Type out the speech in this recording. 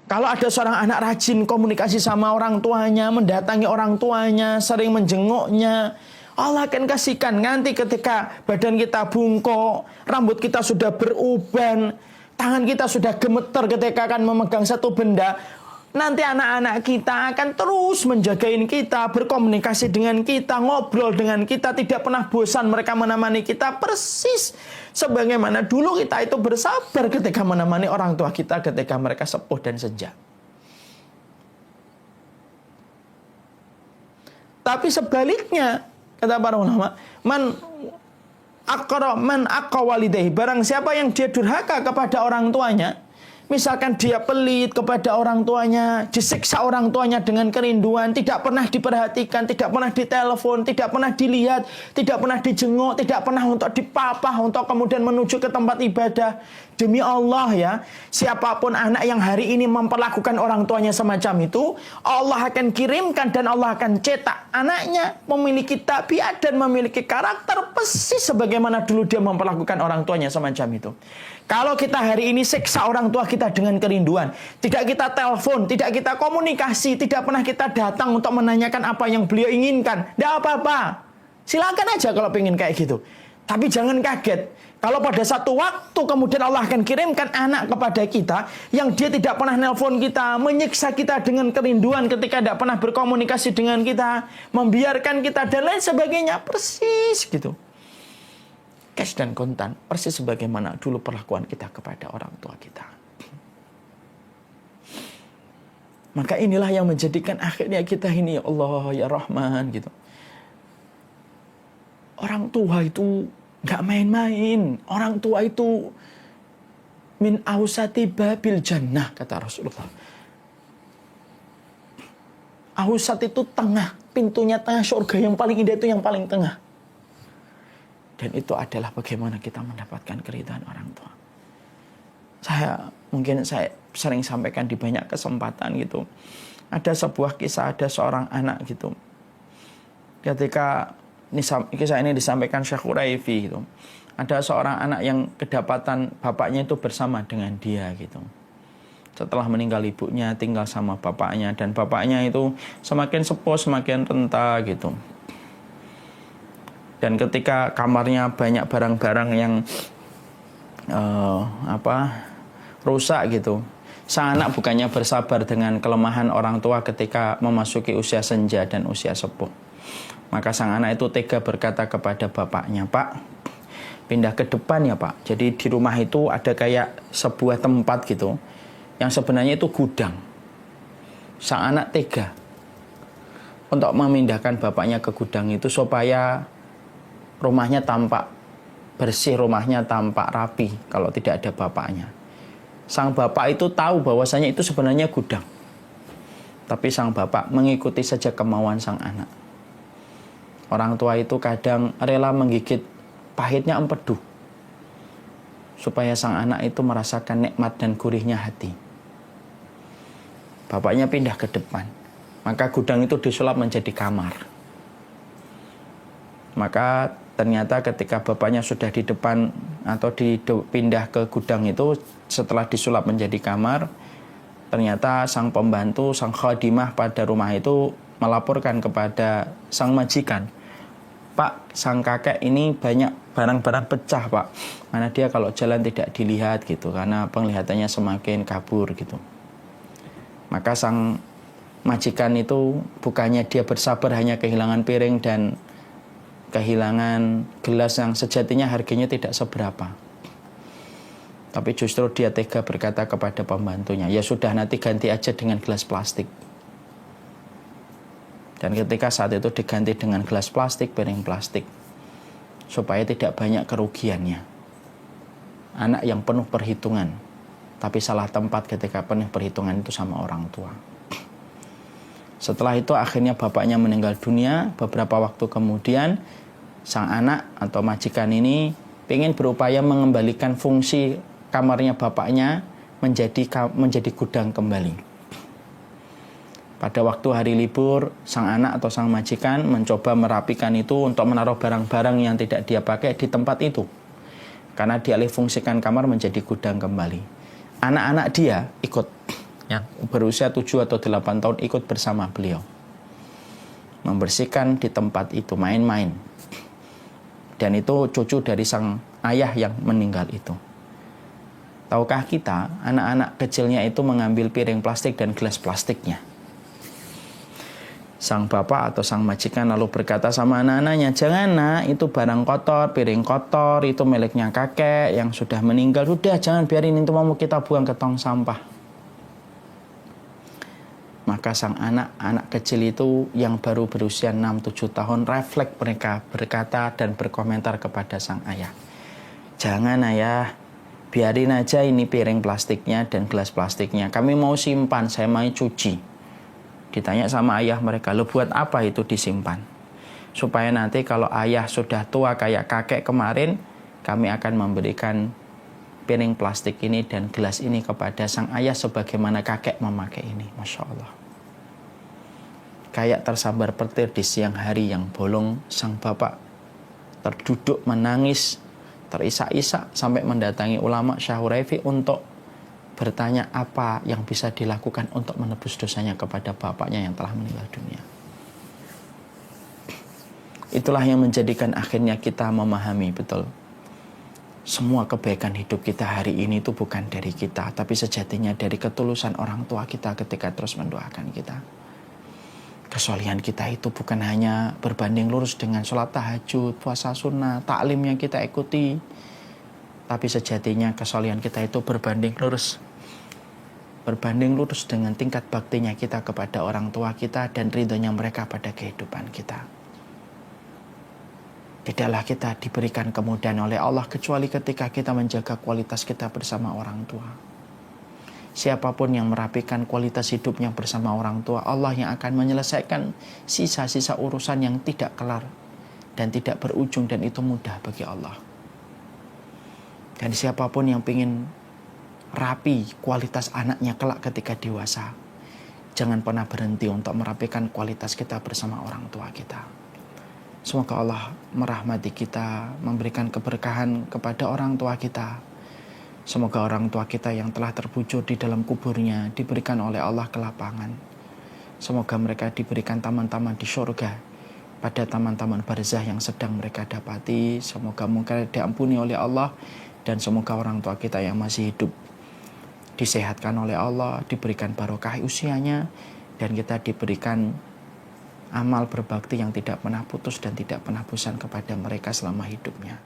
Kalau ada seorang anak rajin komunikasi sama orang tuanya, mendatangi orang tuanya, sering menjenguknya, Allah akan kasihkan nanti ketika badan kita bungkuk, rambut kita sudah beruban, tangan kita sudah gemeter ketika akan memegang satu benda. Nanti anak-anak kita akan terus menjagain kita, berkomunikasi dengan kita, ngobrol dengan kita, tidak pernah bosan mereka menemani kita persis sebagaimana dulu kita itu bersabar ketika menemani orang tua kita ketika mereka sepuh dan senja. Tapi sebaliknya, kata para ulama, man aqqa walidayhi, barang siapa yang dia durhaka kepada orang tuanya, misalkan dia pelit kepada orang tuanya, disiksa orang tuanya dengan kerinduan, tidak pernah diperhatikan, tidak pernah ditelepon, tidak pernah dilihat, tidak pernah dijenguk, tidak pernah untuk dipapah, untuk kemudian menuju ke tempat ibadah. Demi Allah ya, siapapun anak yang hari ini memperlakukan orang tuanya semacam itu, Allah akan kirimkan dan Allah akan cetak anaknya memiliki tabiat dan memiliki karakter persis sebagaimana dulu dia memperlakukan orang tuanya semacam itu. Kalau kita hari ini siksa orang tua kita dengan kerinduan, tidak kita telepon, tidak kita komunikasi, tidak pernah kita datang untuk menanyakan apa yang beliau inginkan, tidak apa-apa. Silakan aja kalau pengen kayak gitu. Tapi jangan kaget. Kalau pada satu waktu kemudian Allah akan kirimkan anak kepada kita yang dia tidak pernah nelpon kita, menyiksa kita dengan kerinduan ketika tidak pernah berkomunikasi dengan kita, membiarkan kita dan lain sebagainya, persis gitu. Cash dan kontan, persis sebagaimana dulu perlakuan kita kepada orang tua kita. Maka inilah yang menjadikan akhirnya kita ini, ya Allah, ya Rahman gitu. Orang tua itu nggak main-main. Orang tua itu min ausati babil jannah, kata Rasulullah. Ausat itu tengah, pintunya tengah surga, yang paling indah itu yang paling tengah. Dan itu adalah bagaimana kita mendapatkan keridhaan orang tua. Mungkin saya sering sampaikan di banyak kesempatan gitu. Ada sebuah kisah, ada seorang anak gitu. Ketika kisah ini disampaikan Syekh Quraifi gitu. Ada seorang anak yang kedapatan bapaknya itu bersama dengan dia gitu. Setelah meninggal ibunya, tinggal sama bapaknya, dan bapaknya itu semakin sepuh, semakin renta gitu. Dan ketika kamarnya banyak barang-barang yang rusak gitu, sang anak bukannya bersabar dengan kelemahan orang tua ketika memasuki usia senja dan usia sepuh. Maka sang anak itu tega berkata kepada bapaknya, "Pak, pindah ke depan ya Pak." Jadi di rumah itu ada kayak sebuah tempat gitu, yang sebenarnya itu gudang. Sang anak tega untuk memindahkan bapaknya ke gudang itu supaya rumahnya tampak bersih, rumahnya tampak rapi kalau tidak ada bapaknya. Sang bapak itu tahu bahwasanya itu sebenarnya gudang. Tapi sang bapak mengikuti saja kemauan sang anak. Orang tua itu kadang rela menggigit pahitnya empedu supaya sang anak itu merasakan nikmat dan gurihnya hati. Bapaknya pindah ke depan, maka gudang itu disulap menjadi kamar. Maka ternyata ketika bapaknya sudah di depan atau dipindah ke gudang itu, setelah disulap menjadi kamar, ternyata sang pembantu, sang khadimah pada rumah itu melaporkan kepada sang majikan, "Pak, sang kakek ini banyak barang-barang pecah Pak. Karena dia kalau jalan tidak dilihat gitu, karena penglihatannya semakin kabur gitu." Maka sang majikan itu bukannya dia bersabar hanya kehilangan piring dan kehilangan gelas yang sejatinya harganya tidak seberapa, tapi justru dia tega berkata kepada pembantunya, "Ya sudah, nanti ganti aja dengan gelas plastik." Dan ketika saat itu diganti dengan gelas plastik, piring plastik, supaya tidak banyak kerugiannya. Anak yang penuh perhitungan, tapi salah tempat ketika penuh perhitungan itu sama orang tua. Setelah itu akhirnya bapaknya meninggal dunia. Beberapa waktu kemudian sang anak atau majikan ini ingin berupaya mengembalikan fungsi kamarnya bapaknya menjadi gudang kembali. Pada waktu hari libur, sang anak atau sang majikan mencoba merapikan itu untuk menaruh barang-barang yang tidak dia pakai di tempat itu, karena dialih fungsikan kamar menjadi gudang kembali. Anak-anak dia ikut yang berusia 7 atau 8 tahun ikut bersama beliau membersihkan di tempat itu, main-main. Dan itu cucu dari sang ayah yang meninggal itu. Tahukah kita, anak-anak kecilnya itu mengambil piring plastik dan gelas plastiknya. Sang bapak atau sang majikan lalu berkata sama anak-anaknya, jangan nak, itu barang kotor, piring kotor, itu miliknya kakek yang sudah meninggal. Sudah, jangan biarin, itu mau kita buang ke tong sampah. Maka sang anak kecil itu yang baru berusia 6-7 tahun refleks mereka berkata dan berkomentar kepada sang ayah. Jangan ayah, biarin aja ini piring plastiknya dan gelas plastiknya. Kami mau simpan, saya mau cuci. Ditanya sama ayah mereka, lo buat apa itu disimpan? Supaya nanti kalau ayah sudah tua kayak kakek kemarin, kami akan memberikan piring plastik ini dan gelas ini kepada sang ayah sebagaimana kakek memakai ini. Masya Allah. Kayak tersambar petir di siang hari yang bolong, sang bapak terduduk menangis, terisak-isak sampai mendatangi ulama Syekh Huraifi untuk bertanya apa yang bisa dilakukan untuk menebus dosanya kepada bapaknya yang telah meninggal dunia. Itulah yang menjadikan akhirnya kita memahami betul. Semua kebaikan hidup kita hari ini itu bukan dari kita, tapi sejatinya dari ketulusan orang tua kita ketika terus mendoakan kita. Kesolehan kita itu bukan hanya berbanding lurus dengan sholat tahajud, puasa sunnah, taklim yang kita ikuti. Tapi sejatinya kesolehan kita itu berbanding lurus. Berbanding lurus dengan tingkat baktinya kita kepada orang tua kita dan ridhonya mereka pada kehidupan kita. Tidaklah kita diberikan kemudahan oleh Allah kecuali ketika kita menjaga kualitas kita bersama orang tua. Siapapun yang merapikan kualitas hidupnya bersama orang tua, Allah yang akan menyelesaikan sisa-sisa urusan yang tidak kelar dan tidak berujung, dan itu mudah bagi Allah. Dan siapapun yang ingin rapi kualitas anaknya kelak ketika dewasa, jangan pernah berhenti untuk merapikan kualitas kita bersama orang tua kita. Semoga Allah merahmati kita, memberikan keberkahan kepada orang tua kita. Semoga orang tua kita yang telah terbujur di dalam kuburnya diberikan oleh Allah kelapangan. Semoga mereka diberikan taman-taman di surga pada taman-taman barzah yang sedang mereka dapati. Semoga mereka diampuni oleh Allah, dan semoga orang tua kita yang masih hidup disehatkan oleh Allah, diberikan barokah usianya, dan kita diberikan amal berbakti yang tidak pernah putus dan tidak pernah bosan kepada mereka selama hidupnya.